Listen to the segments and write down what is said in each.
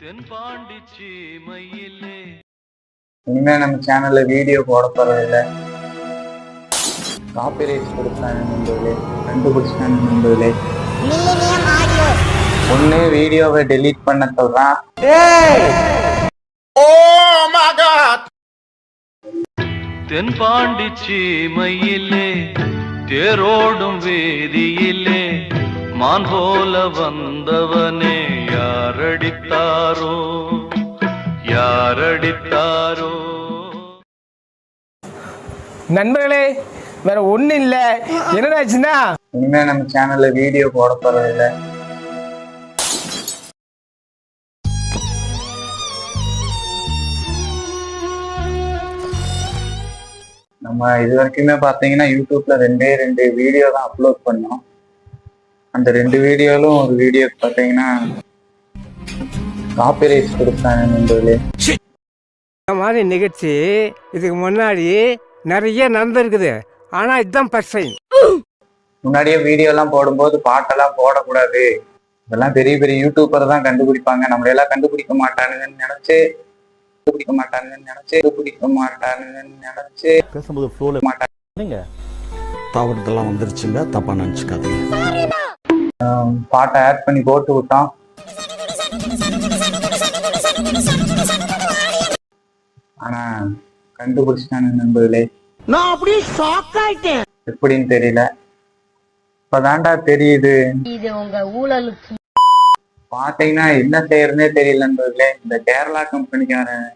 தென்பாண்டி சீமையிலே இனிமே நம்ம சேனல்ல வீடியோ போட போறதில்ல. காப்பிரைட்ஸ் கொடுத்தாங்க நண்பர்களே, கண்டுபிடிச்சாங்க நண்பர்களே. ஒண்ணு வீடியோவை டெலீட் பண்ண சொல்றான். தென்பாண்டி சீமையிலே தேரோடும் வேதியிலே மான் போல வந்தவனே யாரடித்தாரோ யாரடித்தாரோ. நண்பர்களே வேற ஒண்ணு இல்ல, என்னடாச்சுன்னா இனிமே நம்ம சேனல்ல வீடியோ போட போறதில்ல. நம்ம இது வரைக்குமே பாத்தீங்கன்னா யூடியூப்ல ரெண்டு வீடியோ தான் அப்லோட் பண்ணோம். அந்த 2 வீடியோலும் ஒரு வீடியோ பாத்தீங்கன்னா காப்பிரைட்ஸ் கொடுத்தாங்க நண்பர்களே. இந்த மாதிரி நிகழ்ச்சி இதுக்கு முன்னாடி நிறைய நடந்திருக்குது, ஆனா இதுதான் ஃபர்ஸ்ட் டைம். முன்னாடியே வீடியோ எல்லாம் போடும்போது பாட்டெல்லாம் போடக்கூடாது, இதெல்லாம் பெரிய பெரிய யூடியூபர் தான் கண்டுபிடிப்பாங்க, நம்மள எல்லாம் கண்டுபிடிக்க மாட்டானுங்கன்னு நினைச்சு பேசும்போது ஃப்ளோல மாட்டாங்க. தவறுதெல்லாம் வந்துருச்சுங்க, தப்பா நினைச்சுக்காதீங்க. பாட்டை ஆட் பண்ணி போட்டு விட்டோம். ஆனா கண்டுபிடிச்சிட்டானு நண்பர்களே. நான் அப்படியே ஷாக் ஆயிட்டேன். எப்படின்னு தெரியல, இப்பதான்டா தெரியுது. இது உங்க ஊழலுக்கு பாத்தீங்கன்னா என்ன செய்யறதுனே தெரியல நண்பர்களே. இந்த Kerala கம்பெனிக்காரன்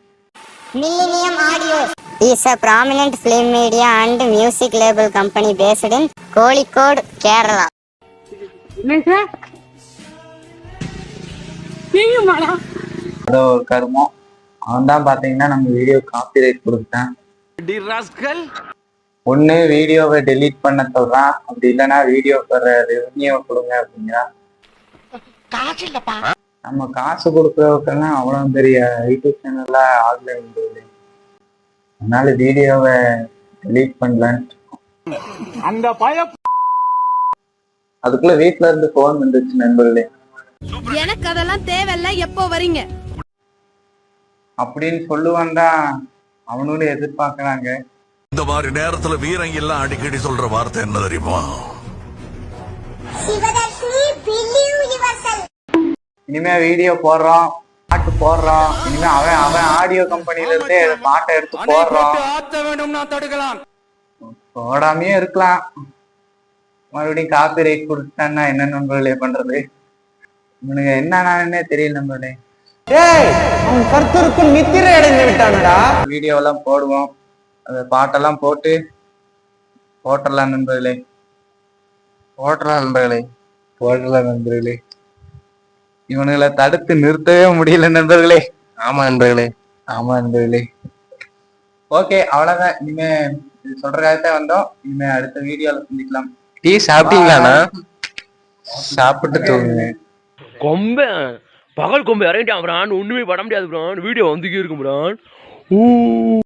Millennium Audio is a prominent film media and music label company based in Kozhikode, Kerala. அதோ ஒரு கருமம், அவன் தான் பாத்தீங்கன்னா நம்ம வீடியோ காப்பிரைட் கொடுத்தான். ஒண்ணு வீடியோவை டெலீட் பண்ண சொல்றான், அப்படி இல்லைன்னா வீடியோ ரெவன்யூ கொடுங்க அப்படிங்கிறான். நம்ம காசு கொடுக்கறதுக்கெல்லாம் அவ்வளவு பெரிய யூடியூப் சேனல்ல ஆகல இருந்தது, அதனால வீடியோவை டெலீட் பண்ணலான்னு. அதுக்குள்ள வீட்டுல இருந்து போன் வந்துச்சு நண்பர்களே. எனக்கு அதெல்லாம் தேவையில்ல, எப்போ வரீங்க அப்படின்னு சொல்லுவான் தான் அவனோட எதிர்பார்க்கறாங்க. இந்த மாதிரி நேரத்துல வீரங்க எல்லாம் அடிக்கடி சொல்ற வார்த்தை என்ன தெரியுமா? இனிமே வீடியோ போடுறோம், பாட்டு போடுறோம், இனிமே அவன் ஆடியோ கம்பெனில இருந்தே பாட்டை எடுத்து போடுறோம். போடாமையே இருக்கலாம், மறுபடியும் காப்பி ரைட் கொடுத்தான்னா என்ன நண்பர்களே பண்றது? இவனுங்க என்னன்னே தெரியல நண்பர்களே. வீடியோ எல்லாம் போடுவோம், அந்த பாட்டெல்லாம் போட்டலாம் நண்பர்களே. போடலாம் நண்பர்களே. இவனுங்களை தடுத்து நிறுத்தவே முடியல நண்பர்களே. ஆமா நண்பர்களே. ஓகே, அவ்வளவுதான். இனிமே சொல்றதுக்காகத்தான் வந்தோம். இனிமே அடுத்த வீடியோல சந்திக்கலாம். டீ சாப்பிட்டீங்களாண்ணா? சாப்பிட்டு தூங்குங்க. கொம்பை பகல் கொம்பை இறங்கிட்டான், ஒண்ணுமே பண்ண முடியாது. வீடியோ வந்துக்கே இருக்கும்.